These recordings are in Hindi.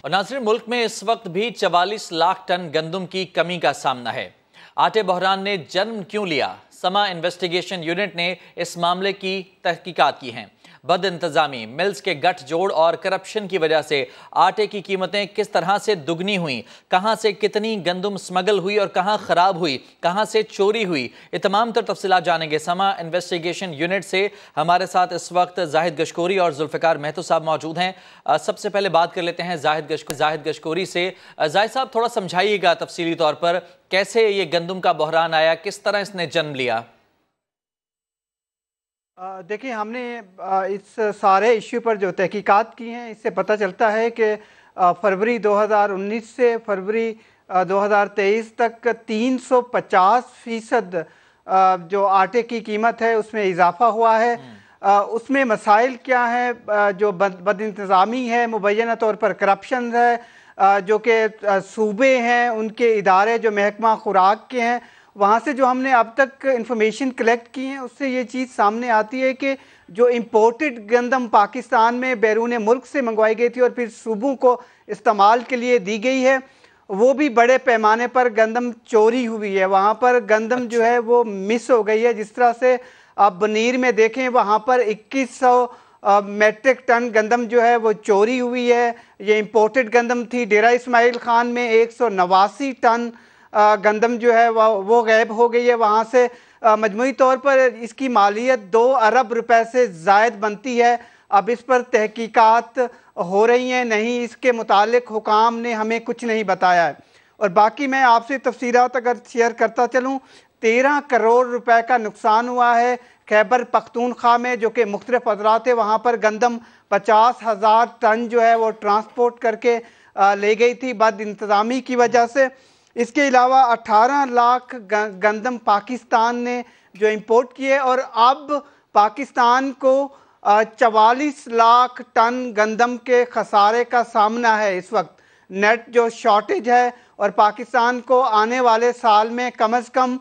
और नाज़रीन, मुल्क में इस वक्त भी 44 लाख टन गंदम की कमी का सामना है। आटे बहरान ने जन्म क्यों लिया? समा इन्वेस्टिगेशन यूनिट ने इस मामले की तहकीकात की हैं। बद इंतजामी, मिल्स के गठजोड़ और करप्शन की वजह से आटे की कीमतें किस तरह से दुगनी हुई, कहां से कितनी गंदम स्मगल हुई और कहां खराब हुई, कहां से चोरी हुई, ये तमाम तर तफसीलात जानेंगे। समा इन्वेस्टिगेशन यूनिट से हमारे साथ इस वक्त जाहिद गशकोरी और जुल्फ़िकार महतो साहब मौजूद हैं। सबसे पहले बात कर लेते हैं जाहिद गशकोरी से। जाहिद साहब, थोड़ा समझाइएगा तफसीली तौर पर कैसे ये गंदम का बहरान आया, किस तरह इसने जन्म लिया? देखिए, हमने इस सारे इश्यू पर जो तहकीकात की हैं, इससे पता चलता है कि फरवरी 2019 से फरवरी 2023 तक 350% जो आटे की कीमत है उसमें इजाफा हुआ है। उसमें मसाइल क्या हैं? जो बदइंतज़ामी है, मुबैना तौर पर करप्शन है, जो कि सूबे हैं उनके इदारे जो महकमा खुराक के हैं, वहाँ से जो हमने अब तक इंफॉर्मेशन कलेक्ट की है उससे ये चीज़ सामने आती है कि जो इम्पोर्टेड गंदम पाकिस्तान में बैरून मुल्क से मंगवाई गई थी और फिर सूबों को इस्तेमाल के लिए दी गई है, वो भी बड़े पैमाने पर गंदम चोरी हुई है। वहाँ पर गंदम जो है वो मिस हो गई है। जिस तरह से आप बनीर में देखें, वहाँ पर 2100 मेट्रिक टन गंदम जो है वो चोरी हुई है। ये इम्पोर्टेड गंदम थी। डेरा इस्माइल खान में 189 टन गंदम जो है वो गायब हो गई है। वहाँ से मजमूई तौर पर इसकी मालियत 2 अरब रुपए से ज़ायद बनती है। अब इस पर तहकीकात हो रही हैं, नहीं इसके मुतालिक हुकाम ने हमें कुछ नहीं बताया है। और बाकी मैं आपसे तफसीलात अगर शेयर करता चलूँ, 13 करोड़ रुपए का नुकसान हुआ है खैबर पख्तूनख्वा में, जो कि मुख्तलिफ हज़रात है। वहाँ पर गंदम 50,000 टन जो है वो ट्रांसपोर्ट करके ले गई थी बद इंतज़ामी की वजह से। इसके अलावा 18 लाख गंदम पाकिस्तान ने जो इंपोर्ट किए और अब पाकिस्तान को 44 लाख टन गंदम के खसारे का सामना है इस वक्त। नेट जो शॉर्टेज है और पाकिस्तान को आने वाले साल में कम से कम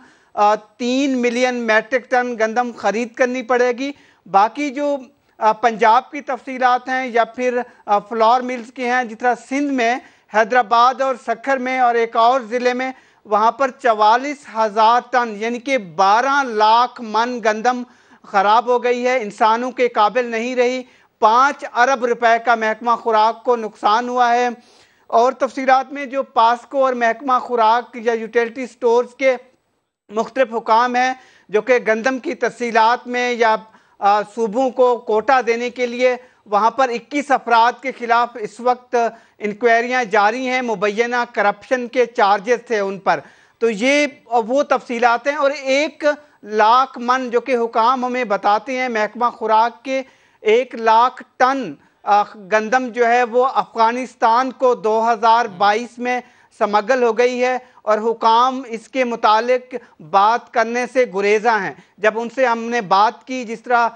3 मिलियन मैट्रिक टन गंदम ख़रीद करनी पड़ेगी। बाकी जो पंजाब की तफसीलात हैं या फिर फ्लोर मिल्स की हैं, जिस तरह सिंध में, हैदराबाद और सक्खर में और एक और ज़िले में, वहाँ पर 44,000 टन यानी कि 12 लाख मन गंदम ख़राब हो गई है, इंसानों के काबिल नहीं रही। 5 अरब रुपए का महकमा खुराक को नुकसान हुआ है। और तफसीलात में जो पास्को और महकमा खुराक या यूटिलिटी स्टोर्स के मुख्तलिफ हुकाम हैं जो कि गंदम की तफसीलात में या सूबों को कोटा देने के लिए, वहाँ पर 21 अफराद के खिलाफ इस वक्त इंक्वायरियाँ जारी हैं। मुबैना करप्शन के चार्जेस थे उन पर। तो ये वो तफसीलात हैं। और 1 लाख मन जो कि हुकाम हमें बताते हैं महकमा खुराक के, 1 लाख टन गंदम जो है वो अफ़गानिस्तान को 2022 में स्मगल हो गई है और हुकाम इसके मुतालिक बात करने से गुरेज़ा हैं। जब उनसे हमने बात की, जिस तरह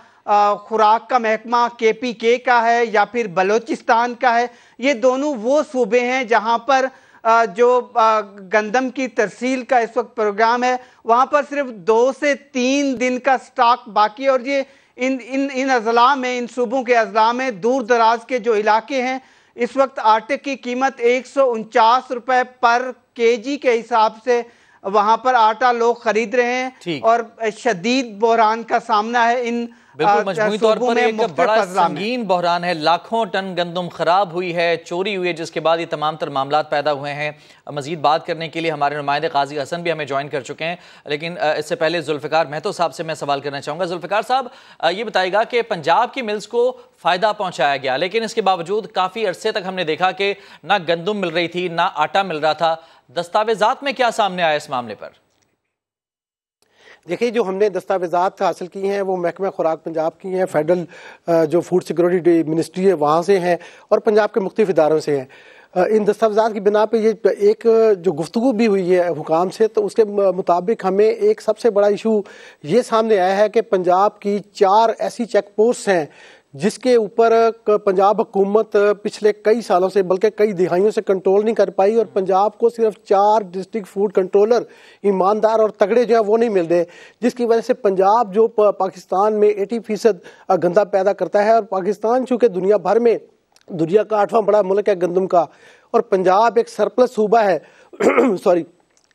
खुराक का महकमा KPK का है या फिर बलोचिस्तान का है, ये दोनों वो सूबे हैं जहाँ पर जो गंदम की तरसील का इस वक्त प्रोग्राम है, वहाँ पर सिर्फ 2 से 3 दिन का स्टॉक बाकी है। और ये इन अजला में, इन सूबों के अजला में दूर दराज के जो इलाके हैं, इस वक्त आटे की कीमत 149 रुपए पर केजी के हिसाब से वहाँ पर आटा लोग खरीद रहे हैं और शदीद बहरान का सामना है। इन बिल्कुल मजमूई तौर पर एक बड़ा संगीन बहरान है। लाखों टन गंदम खराब हुई है, चोरी हुई है, जिसके बाद ये तमाम तर मामलात पैदा हुए हैं। मजीद बात करने के लिए हमारे नुमाइंदे काजी हसन भी हमें ज्वाइन कर चुके हैं, लेकिन इससे पहले जुल्फ़िकार महतो साहब से मैं सवाल करना चाहूँगा। जुल्फ़िकार साहब, ये बताइएगा कि पंजाब की मिल्स को फ़ायदा पहुँचाया गया, लेकिन इसके बावजूद काफ़ी अरसे तक हमने देखा कि ना गंदम मिल रही थी, ना आटा मिल रहा था। दस्तावेज़ात में क्या सामने आया इस मामले पर? देखिए, जो हमने दस्तावेज़ात हासिल की हैं वो महकमा खुराक पंजाब की हैं, फेडरल जो फूड सिक्योरिटी मिनिस्ट्री है वहाँ से हैं और पंजाब के मुख्तलिफ इदारों से हैं। इन दस्तावेज़ात की बिना पे ये एक जो गुफ्तगू भी हुई है हुकाम से, तो उसके मुताबिक हमें एक सबसे बड़ा इशू ये सामने आया है कि पंजाब की 4 ऐसी चेक पोस्ट हैं जिसके ऊपर पंजाब हुकूमत पिछले कई सालों से, बल्कि कई दिहाइयों से कंट्रोल नहीं कर पाई और पंजाब को सिर्फ 4 डिस्ट्रिक्ट फूड कंट्रोलर ईमानदार और तगड़े जो है वो नहीं मिल रहे, जिसकी वजह से पंजाब जो पाकिस्तान में 80% गंदा पैदा करता है। और पाकिस्तान चूँकि दुनिया भर में दुनिया का 8वां बड़ा मुल्क है गंदम का, और पंजाब एक सरप्लस सूबा है सॉरी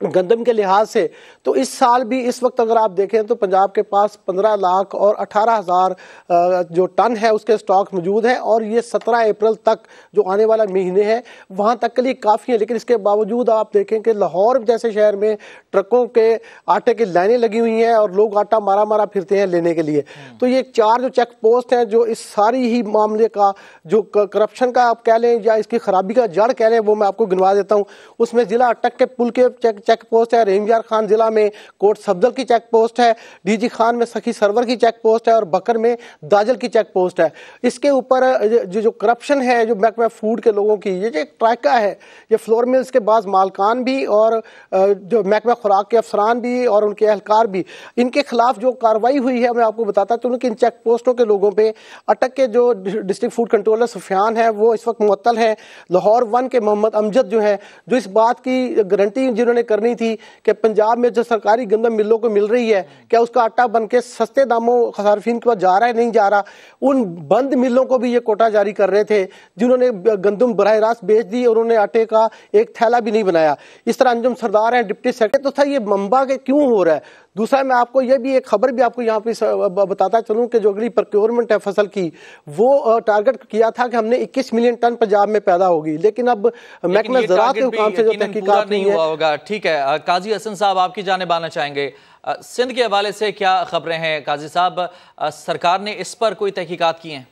गंदम के लिहाज से। तो इस साल भी इस वक्त अगर आप देखें तो पंजाब के पास 15 लाख और 18,000 जो टन है उसके स्टॉक मौजूद है, और ये 17 अप्रैल तक जो आने वाला महीने है वहाँ तक के लिए काफ़ी है। लेकिन इसके बावजूद आप देखें कि लाहौर जैसे शहर में ट्रकों के आटे की लाइनें लगी हुई हैं और लोग आटा मारा मारा फिरते हैं लेने के लिए। तो ये 4 जो चेक पोस्ट हैं जो इस सारी ही मामले का जो करप्शन का आप कह लें या इसकी खराबी का जड़ कह लें वो मैं आपको गिनवा देता हूँ। उसमें जिला अटक के पुल के चेक पोस्ट है, रहीमयार खान जिला में कोट सफदल की चेक पोस्ट है, डीजी खान में सखी सरवर की चेक पोस्ट है, और बकर में दाजल की चेक पोस्ट है। इसके ऊपर जो करप्शन है जो महकमा फूड के लोगों की, ये जो एक ट्रैका है, ये फ्लोर मिल्स के बाद मालकान भी और जो महकमा खुराक के अफसरान भी और उनके एहलकार भी, इनके खिलाफ जो कार्रवाई हुई है मैं आपको बताता चलूं कि इन चेक पोस्टों के लोगों पे अटक के जो डिस्ट्रिक्ट फूड कंट्रोलर सुफियान है वो इस वक्त मुअत्तल है। लाहौर 1 के मोहम्मद अमजद जो है, जो इस बात की गारंटी जिन्होंने करनी थी कि पंजाब में जो सरकारी गंदम मिलों को मिल रही है क्या उसका आटा बन के सस्ते दामों सार्फिन के पास जा रहा है नहीं जा रहा, उन बंद मिलों को भी ये कोटा जारी कर रहे थे जिन्होंने गंदम बराह रास्त बेच दी और उन्होंने आटे का एक थैला भी नहीं बनाया। इस तरह अंजुम सरदार हैं डिप्टी सेक्रेटरी, तो था ये मंबा के क्यों हो रहा है। दूसरा मैं आपको ये भी एक खबर भी आपको यहाँ पे बताता चलूँ कि जो अगली प्रोक्योरमेंट है फसल की वो टारगेट किया था कि हमने 21 मिलियन टन पंजाब में पैदा होगी, लेकिन अब महकमा ज़राअत के हुकाम से जो तहकीकात नहीं हुआ होगा। ठीक है, काजी हसन साहब आपकी जानिब आना चाहेंगे। सिंध के हवाले से क्या खबरें हैं काजी साहब, सरकार ने इस पर कोई तहकीकात की हैं?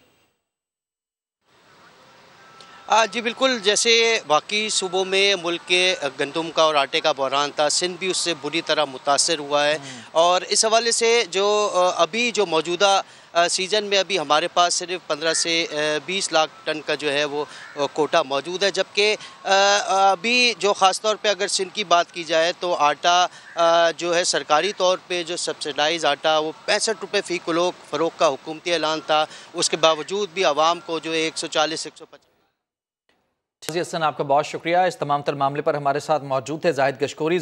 जी बिल्कुल, जैसे बाकी सूबों में मुल्क के गंदम का और आटे का बहरान था, सिंध भी उससे बुरी तरह मुतासर हुआ है। और इस हवाले से जो अभी जो मौजूदा सीज़न में अभी हमारे पास सिर्फ 15 से 20 लाख टन का जो है वो कोटा मौजूद है, जबकि अभी जो ख़ास तौर पे अगर सिंध की बात की जाए तो आटा जो है सरकारी तौर पे जो सब्सिडाइज आटा वो 65 रुपये फ़ी किलो फ़रोख्त का हुकूमती ऐलान था। उसके बावजूद भी आवाम को जो 140-150 हसन, आपका बहुत शुक्रिया। इस तमाम तर मामले पर हमारे साथ मौजूद थे जाहिद गशकोरी।